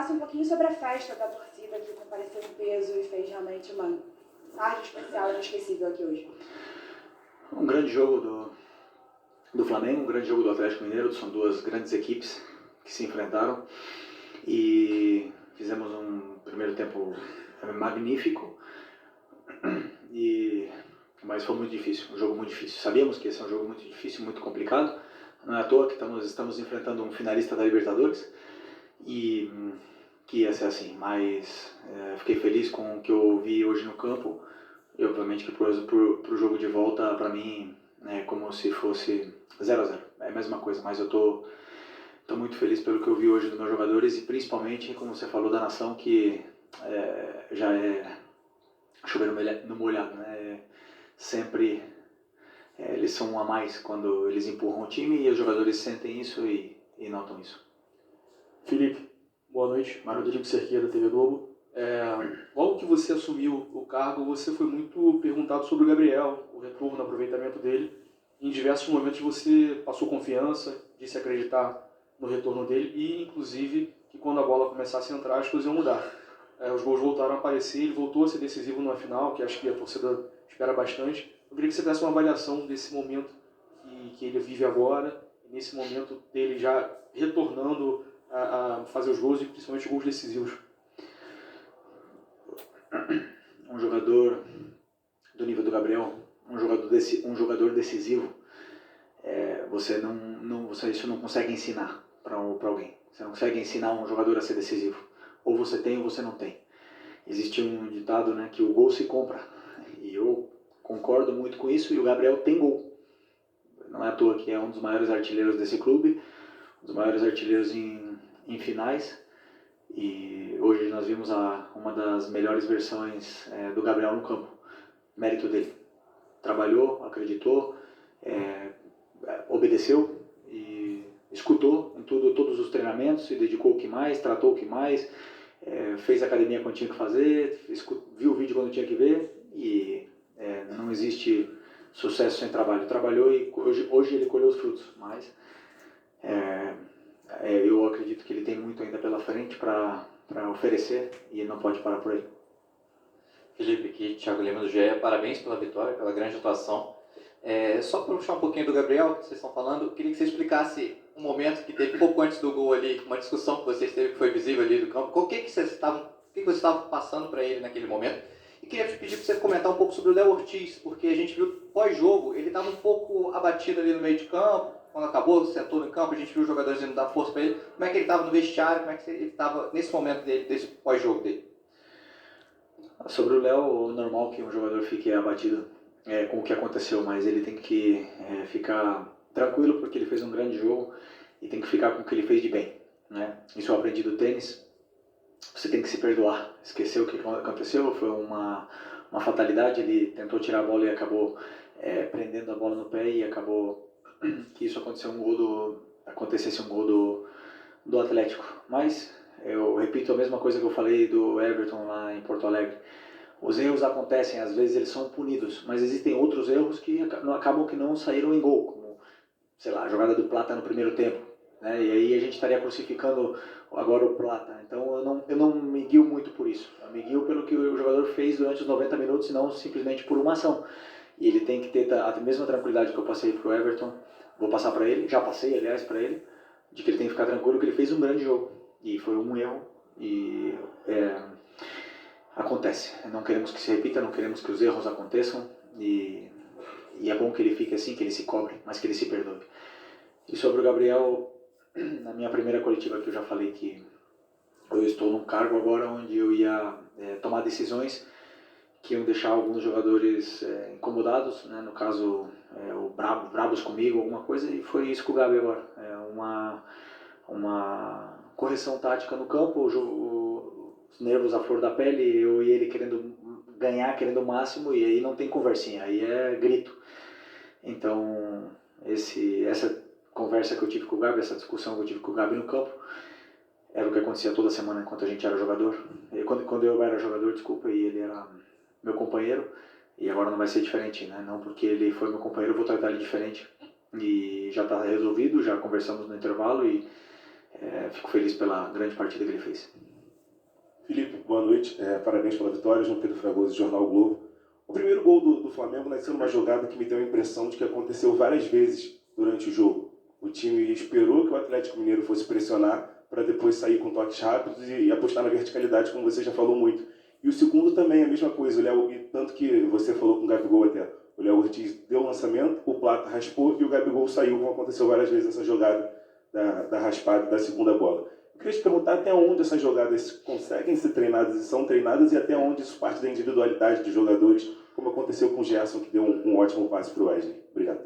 falasse um pouquinho sobre a festa da torcida que compareceu em peso e fez realmente uma tarde especial, inesquecível aqui hoje. Um grande jogo do Flamengo, um grande jogo do Atlético Mineiro, são duas grandes equipes que se enfrentaram e fizemos um primeiro tempo magnífico, mas foi muito difícil, um jogo muito difícil. Sabíamos que esse é um jogo muito difícil, muito complicado, não é à toa que estamos enfrentando um finalista da Libertadores e que ia ser assim, mas fiquei feliz com o que eu vi hoje no campo e obviamente que pro jogo de volta, para mim, é como se fosse 0-0, é a mesma coisa, mas eu tô muito feliz pelo que eu vi hoje dos meus jogadores e principalmente, como você falou, da nação, que já é chover no molhado, né? Sempre eles são um a mais quando eles empurram o time e os jogadores sentem isso e notam isso. Felipe, boa noite. Rodrigo Cerqueira, da TV Globo. Logo que você assumiu o cargo, você foi muito perguntado sobre o Gabriel, o retorno, o aproveitamento dele. Em diversos momentos você passou confiança, disse acreditar no retorno dele e, inclusive, que quando a bola começasse a entrar, as coisas iam mudar. Os gols voltaram a aparecer, ele voltou a ser decisivo numa final, que acho que a torcida espera bastante. Eu queria que você desse uma avaliação desse momento que ele vive agora, nesse momento dele já retornando a fazer os gols e principalmente os gols decisivos. Um jogador do nível do Gabriel, um jogador decisivo, isso não consegue ensinar para alguém. Você não consegue ensinar um jogador a ser decisivo. Ou você tem ou você não tem. Existe um ditado, né, que o gol se compra. E eu concordo muito com isso, e o Gabriel tem gol. Não é à toa que é um dos maiores artilheiros desse clube, um dos maiores artilheiros em finais. E hoje nós vimos uma das melhores versões do Gabriel no campo. Mérito dele. Trabalhou, acreditou, obedeceu e escutou em todos os treinamentos, se dedicou o que mais, tratou o que mais, fez academia quando tinha que fazer, viu o vídeo quando tinha que ver e não existe sucesso sem trabalho. Trabalhou e hoje ele colheu os frutos, mas eu acredito que ele tem muito ainda pela frente para oferecer e não pode parar por aí. Felipe, aqui, Thiago Lima do GE, parabéns pela vitória, pela grande atuação. Só para puxar um pouquinho do Gabriel, que vocês estão falando, queria que você explicasse um momento que teve pouco antes do gol ali, uma discussão que vocês teve que foi visível ali do campo. O que vocês estavam passando para ele naquele momento? E queria te pedir para você comentar um pouco sobre o Léo Ortiz, porque a gente viu pós-jogo, ele estava um pouco abatido ali no meio de campo, quando acabou, sentou no campo, a gente viu os jogadores indo dar força para ele. Como é que ele estava no vestiário, como é que ele estava nesse momento dele, desse pós-jogo dele? Sobre o Léo, é normal que um jogador fique abatido com o que aconteceu, mas ele tem que ficar tranquilo porque ele fez um grande jogo e tem que ficar com o que ele fez de bem, né? Isso eu aprendi do tênis. Você tem que se perdoar, esquecer o que aconteceu, foi uma fatalidade, ele tentou tirar a bola e acabou prendendo a bola no pé e acabou que isso acontecesse um gol do Atlético. Mas eu repito a mesma coisa que eu falei do Everton lá em Porto Alegre. Os erros acontecem, às vezes eles são punidos, mas existem outros erros que acabam que não saíram em gol, como, sei lá, a jogada do Plata no primeiro tempo, né? E aí a gente estaria crucificando agora o Plata. Então eu não me guio muito por isso, eu me guio pelo que o jogador fez durante os 90 minutos e não simplesmente por uma ação. E ele tem que ter a mesma tranquilidade que eu passei pro Everton, vou passar para ele, já passei aliás para ele, de que ele tem que ficar tranquilo que ele fez um grande jogo. E foi um erro e acontece. Não queremos que se repita, não queremos que os erros aconteçam e é bom que ele fique assim, que ele se cobre, mas que ele se perdoe. E sobre o Gabriel, na minha primeira coletiva que eu já falei que eu estou num cargo agora onde eu ia tomar decisões que iam deixar alguns jogadores incomodados, né? No caso, bravos comigo, alguma coisa, e foi isso com o Gabi agora. Uma correção tática no campo, os nervos à flor da pele, eu e ele querendo ganhar, querendo o máximo, e aí não tem conversinha, aí é grito. Então, essa conversa que eu tive com o Gabi, essa discussão que eu tive com o Gabi no campo, era o que acontecia toda semana enquanto a gente era jogador. E quando eu era jogador, e ele era meu companheiro, e agora não vai ser diferente, né? Não porque ele foi meu companheiro, eu vou tratar ele diferente. E já está resolvido, já conversamos no intervalo e fico feliz pela grande partida que ele fez. boa noite. Parabéns pela vitória, João Pedro Fragoso, Jornal o Globo. O primeiro gol do Flamengo nasceu numa jogada que me deu a impressão de que aconteceu várias vezes durante o jogo. O time esperou que o Atlético Mineiro fosse pressionar para depois sair com toques rápidos e apostar na verticalidade, como você já falou muito. E o segundo também, a mesma coisa. Tanto que você falou com o Gabigol até. O Léo Ortiz deu o lançamento, o Plata raspou e o Gabigol saiu, como aconteceu várias vezes nessa jogada da raspada da segunda bola. Eu queria te perguntar até onde essas jogadas conseguem ser treinadas e são treinadas e até onde isso parte da individualidade dos jogadores, como aconteceu com o Gerson, que deu um ótimo passe para o Wesley. Obrigado.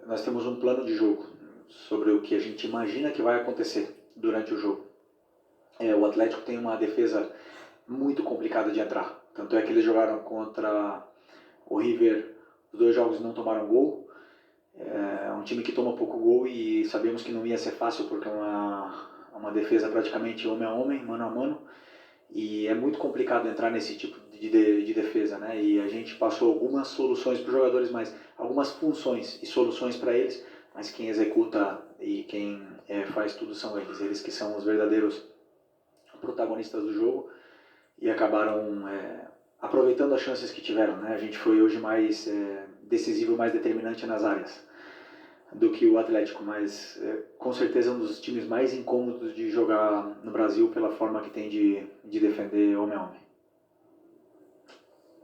Nós temos um plano de jogo sobre o que a gente imagina que vai acontecer durante o jogo. O Atlético tem uma defesa muito complicada de entrar. Tanto é que eles jogaram contra o River, os 2 jogos não tomaram gol. É um time que toma pouco gol e sabemos que não ia ser fácil porque é uma defesa praticamente homem a homem, mano a mano. E é muito complicado entrar nesse tipo de defesa, né? E a gente passou algumas soluções para os jogadores, mas algumas funções e soluções para eles, mas quem executa e quem faz tudo são eles. Eles que são os verdadeiros protagonistas do jogo e acabaram aproveitando as chances que tiveram, né? A gente foi hoje mais decisivo, mais determinante nas áreas do que o Atlético, mas com certeza um dos times mais incômodos de jogar no Brasil pela forma que tem de defender homem a homem.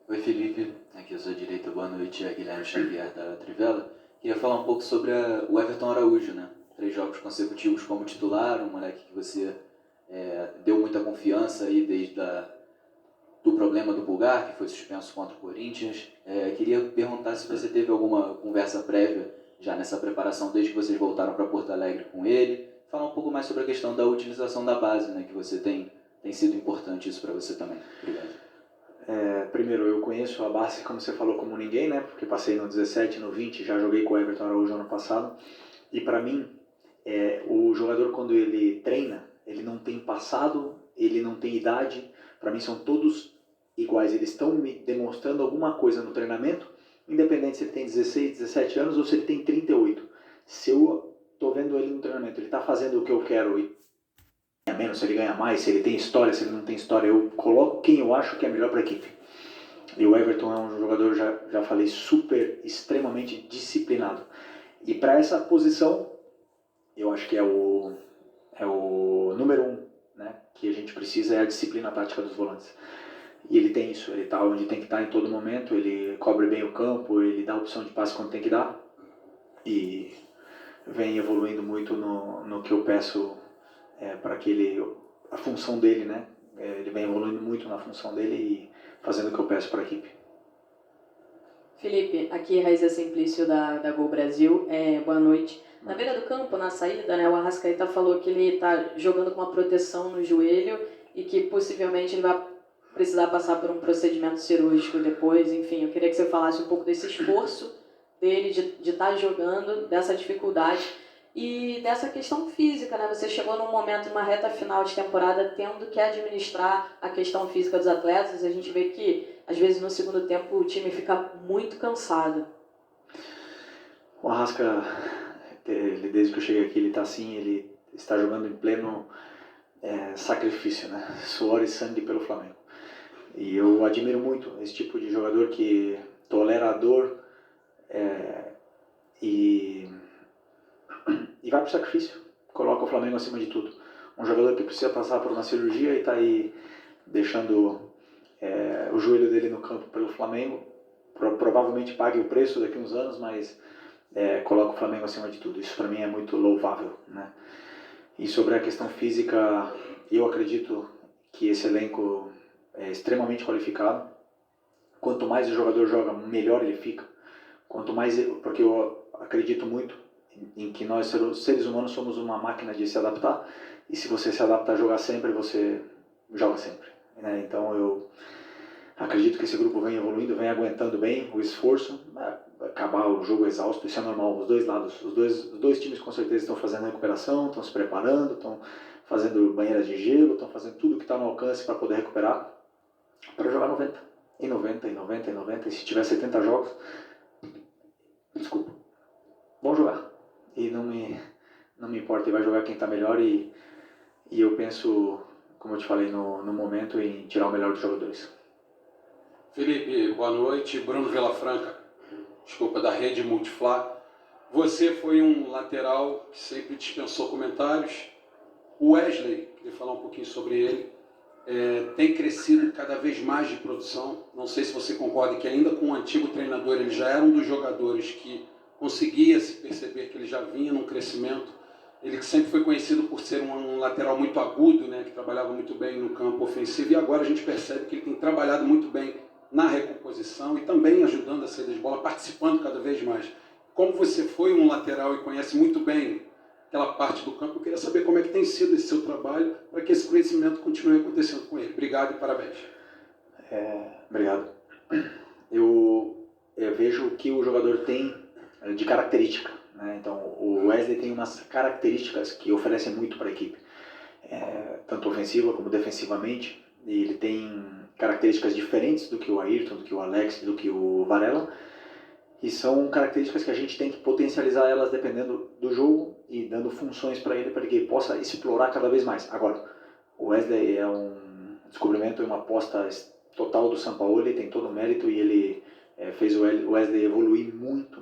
Oi Felipe, aqui à sua direita, boa noite, é Guilherme Xavier da Trivela. Queria falar um pouco sobre o Everton Araújo, né? 3 jogos consecutivos como titular, um moleque que você deu muita confiança aí desde do problema do Pulgar, que foi suspenso contra o Corinthians. Queria perguntar se você teve alguma conversa prévia já nessa preparação desde que vocês voltaram para Porto Alegre com ele. Falar um pouco mais sobre a questão da utilização da base, né? Que você tem sido importante isso para você também. Obrigado. Primeiro, eu conheço a base, como você falou, como ninguém, né? Porque passei no 17, no 20, já joguei com o Everton Araújo ano passado. E para mim, o jogador quando ele treina, ele não tem passado, ele não tem idade. Para mim são todos iguais. Eles estão me demonstrando alguma coisa no treinamento, independente se ele tem 16, 17 anos ou se ele tem 38. Se eu estou vendo ele no treinamento, ele está fazendo o que eu quero e ganha menos, se ele ganha mais, se ele tem história, se ele não tem história, eu coloco quem eu acho que é melhor para a equipe. E o Everton é um jogador, já falei, extremamente disciplinado. E para essa posição, eu acho que é o número 1, né, que a gente precisa, é a disciplina tática dos volantes. E ele tem isso, ele está onde tem que estar em todo momento, ele cobre bem o campo, ele dá opção de passe quando tem que dar. E vem evoluindo muito no que eu peço para que a função dele, né? Ele vem evoluindo muito na função dele e fazendo o que eu peço para a equipe. Felipe, aqui é Raíssa Simplício da Gol Brasil. Boa noite. Na beira do campo, na saída, né, o Arrascaeta falou que ele está jogando com uma proteção no joelho e que possivelmente ele vai precisar passar por um procedimento cirúrgico depois. Enfim, eu queria que você falasse um pouco desse esforço dele de estar jogando, dessa dificuldade e dessa questão física, né? Você chegou num momento, numa reta final de temporada, tendo que administrar a questão física dos atletas. A gente vê que, às vezes, no segundo tempo, o time fica muito cansado. O Arrasca, desde que eu cheguei aqui, ele está assim, ele está jogando em pleno sacrifício, né? Suor e sangue pelo Flamengo. E eu admiro muito esse tipo de jogador que tolera a dor e vai para o sacrifício, coloca o Flamengo acima de tudo. Um jogador que precisa passar por uma cirurgia e está aí deixando o joelho dele no campo pelo Flamengo, provavelmente pague o preço daqui a uns anos, mas coloca o Flamengo acima de tudo. Isso para mim é muito louvável, né? E sobre a questão física, eu acredito que esse elenco é extremamente qualificado. Quanto mais o jogador joga, melhor ele fica. Quanto mais, porque eu acredito muito em que nós, seres humanos, somos uma máquina de se adaptar, e se você se adapta a jogar sempre, você joga sempre, né? Então eu acredito que esse grupo vem evoluindo, vem aguentando bem o esforço. Acabar o jogo exausto, isso é normal, os dois lados, os dois times com certeza estão fazendo recuperação, estão se preparando, estão fazendo banheiras de gelo, estão fazendo tudo que está no alcance para poder recuperar, para jogar 90, e 90, e 90, e 90, e se tiver 70 jogos, desculpa, vão jogar, e não me importa, e vai jogar quem está melhor, e eu penso como eu te falei no momento, em tirar o melhor dos jogadores. Felipe, boa noite. Bruno Vilafranca, desculpa, da Rede Multiflá. Você foi um lateral que sempre dispensou comentários. O Wesley, queria falar um pouquinho sobre ele, tem crescido cada vez mais de produção. Não sei se você concorda que ainda com o antigo treinador ele já era um dos jogadores que conseguia se perceber que ele já vinha num crescimento. Ele que sempre foi conhecido por ser um lateral muito agudo, né, que trabalhava muito bem no campo ofensivo, e agora a gente percebe que ele tem trabalhado muito bem na recomposição e também ajudando a saída de bola, participando cada vez mais. Como você foi um lateral e conhece muito bem aquela parte do campo, eu queria saber como é que tem sido esse seu trabalho para que esse conhecimento continue acontecendo com ele. Obrigado e parabéns. Obrigado. Eu vejo o que o jogador tem de característica, né? Então, o Wesley tem umas características que oferecem muito para a equipe, tanto ofensiva como defensivamente. E ele tem características diferentes do que o Ayrton, do que o Alex, do que o Varela. E são características que a gente tem que potencializar elas dependendo do jogo e dando funções para ele que ele possa explorar cada vez mais. Agora, o Wesley é um descobrimento e uma aposta total do Sampaoli, tem todo o mérito e ele fez o Wesley evoluir muito.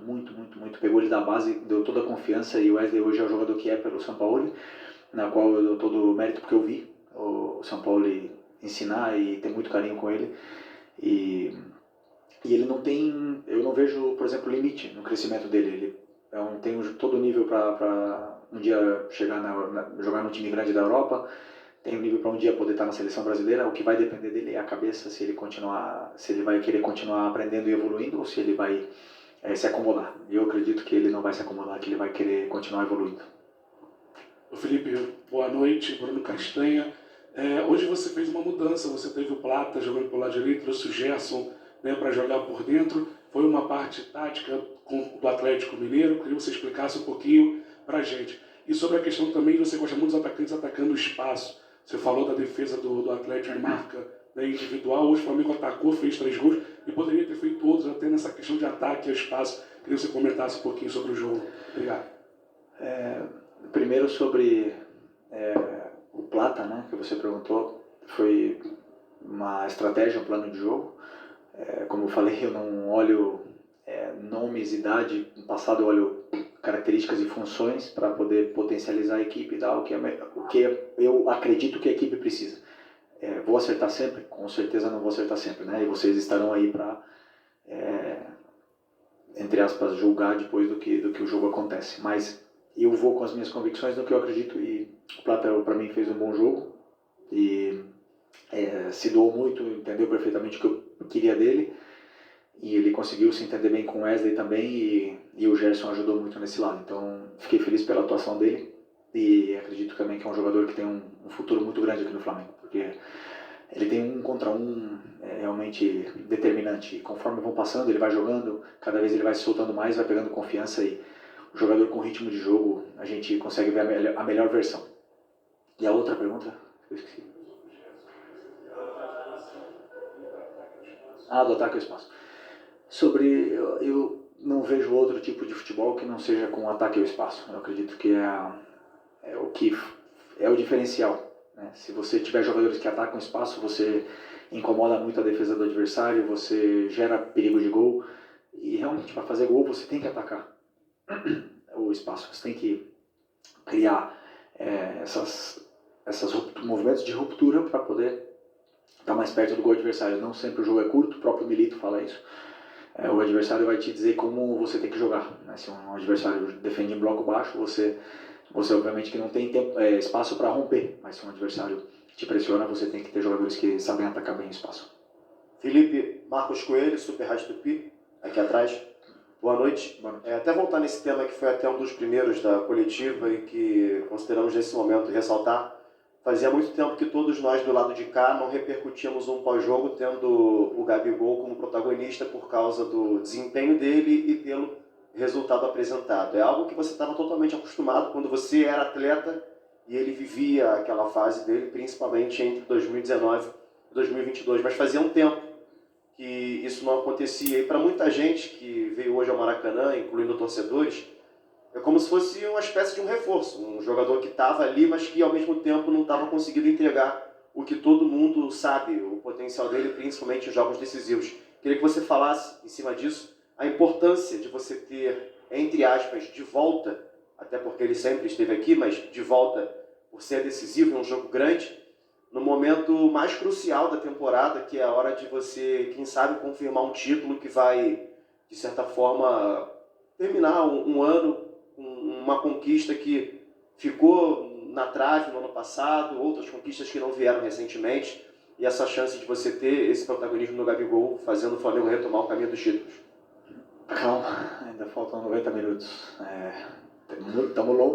Pegou ele da base, deu toda a confiança e o Wesley hoje é o jogador que é pelo Sampaoli, na qual eu dou todo o mérito porque eu vi o Sampaoli ensinar e ter muito carinho com ele. E ele não tem, eu não vejo, por exemplo, limite no crescimento dele. Ele tem todo o nível para um dia chegar jogar no time grande da Europa, tem um nível para um dia poder estar na seleção brasileira. O que vai depender dele é a cabeça, se ele vai querer continuar aprendendo e evoluindo ou se ele vai se acomodar. E eu acredito que ele não vai se acomodar, que ele vai querer continuar evoluindo. Felipe, boa noite. Bruno Castanha. Hoje você fez uma mudança, você teve o Plata jogando pelo lado direito, trouxe o Gerson, né, para jogar por dentro. Foi uma parte tática do Atlético Mineiro. Queria que você explicasse um pouquinho para a gente. E sobre a questão também, você gosta muito dos atacantes atacando o espaço. Você falou da defesa do Atlético de marca, né, individual. Hoje o Flamengo atacou, fez 3 gols e poderia ter feito outros até nessa questão de ataque ao espaço. Queria que você comentasse um pouquinho sobre o jogo. Obrigado. Primeiro sobre o Plata, né, que você perguntou, foi uma estratégia, um plano de jogo. Como eu falei, eu não olho nomes, idade, no passado eu olho características e funções para poder potencializar a equipe e dar o que eu acredito que a equipe precisa. Vou acertar sempre? Com certeza não vou acertar sempre, né? E vocês estarão aí para, entre aspas, julgar depois do que o jogo acontece. Mas eu vou com as minhas convicções no que eu acredito e o Plata, para mim, fez um bom jogo e se doou muito, entendeu perfeitamente o que eu queria dele e ele conseguiu se entender bem com o Wesley também e o Gerson ajudou muito nesse lado. Então, fiquei feliz pela atuação dele e acredito também que é um jogador que tem um futuro muito grande aqui no Flamengo, porque ele tem 1 contra 1 realmente determinante. E conforme vão passando, ele vai jogando, cada vez ele vai se soltando mais, vai pegando confiança e o jogador com ritmo de jogo, a gente consegue ver a melhor versão. E a outra pergunta? Eu esqueci. Do ataque ao espaço. Eu não vejo outro tipo de futebol que não seja com ataque ao espaço. Eu acredito que é o diferencial, né? Se você tiver jogadores que atacam o espaço, você incomoda muito a defesa do adversário, você gera perigo de gol e realmente para fazer gol você tem que atacar o espaço, você tem que criar esses movimentos de ruptura para poder estar mais perto do gol adversário. Não sempre o jogo é curto, o próprio Milito fala isso. O adversário vai te dizer como você tem que jogar, né? Se um adversário defende em bloco baixo, você obviamente que não tem espaço para romper, mas se um adversário te pressiona, você tem que ter jogadores que sabem atacar bem o espaço. Felipe, Marcos Coelho, Super Rádio Tupi, aqui atrás. Boa noite. Até voltar nesse tema que foi até um dos primeiros da coletiva e que consideramos nesse momento ressaltar. Fazia muito tempo que todos nós do lado de cá não repercutíamos um pós-jogo tendo o Gabigol como protagonista por causa do desempenho dele e pelo resultado apresentado. É algo que você estava totalmente acostumado quando você era atleta e ele vivia aquela fase dele, principalmente entre 2019 e 2022. Mas fazia um tempo que isso não acontecia. E para muita gente que veio hoje ao Maracanã, incluindo torcedores, é como se fosse uma espécie de um reforço. Um jogador que estava ali, mas que ao mesmo tempo não estava conseguindo entregar o que todo mundo sabe, o potencial dele, principalmente em jogos decisivos. Queria que você falasse, em cima disso, a importância de você ter, entre aspas, de volta, até porque ele sempre esteve aqui, mas de volta por ser decisivo em um jogo grande, no momento mais crucial da temporada, que é a hora de você, quem sabe, confirmar um título que vai, de certa forma, terminar um ano com uma conquista que ficou na trave no ano passado, outras conquistas que não vieram recentemente, e essa chance de você ter esse protagonismo no Gabigol, fazendo o Flamengo retomar o caminho dos títulos. Calma, ainda faltam 90 minutos.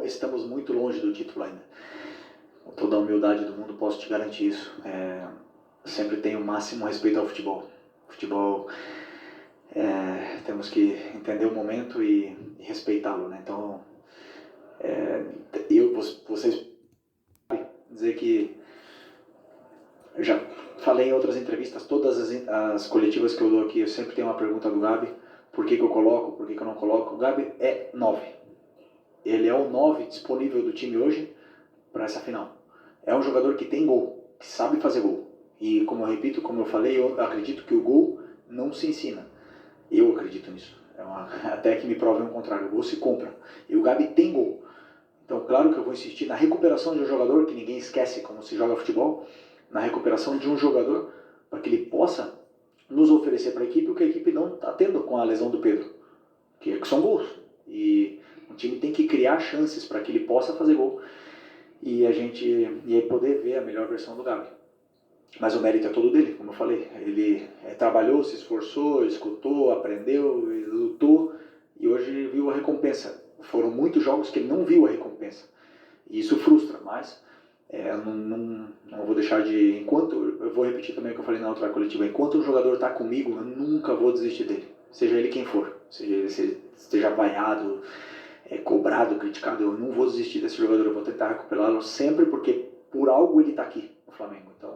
Estamos muito longe do título ainda. Com toda a humildade do mundo, posso te garantir isso. Sempre tenho o máximo respeito ao futebol. Futebol, temos que entender o momento e respeitálo, né? Então, vocês dizer que eu já falei em outras entrevistas, todas as coletivas que eu dou aqui, eu sempre tenho uma pergunta do Gabi: por que eu coloco, por que eu não coloco? O Gabi é 9. Ele é o 9 disponível do time hoje para essa final. É um jogador que tem gol, que sabe fazer gol. E como eu repito, como eu falei, eu acredito que o gol não se ensina. Eu acredito nisso. Até que me provem o contrário. O gol se compra. E o Gabi tem gol. Então, claro que eu vou insistir na recuperação de um jogador, que ninguém esquece como se joga futebol, na recuperação de um jogador, para que ele possa nos oferecer para a equipe o que a equipe não está tendo com a lesão do Pedro, que são gols. E o time tem que criar chances para que ele possa fazer gol e aí poder ver a melhor versão do Gabi. Mas o mérito é todo dele, como eu falei. Ele trabalhou, se esforçou, escutou, aprendeu, lutou e hoje viu a recompensa. Foram muitos jogos que ele não viu a recompensa. E isso frustra, mas não vou deixar de... eu vou repetir também o que eu falei na outra coletiva. Enquanto o jogador está comigo, eu nunca vou desistir dele. Seja ele quem for. Seja ele esteja vaiado, cobrado, criticado, eu não vou desistir desse jogador. Eu vou tentar recuperá-lo sempre, porque por algo ele está aqui no Flamengo. Então,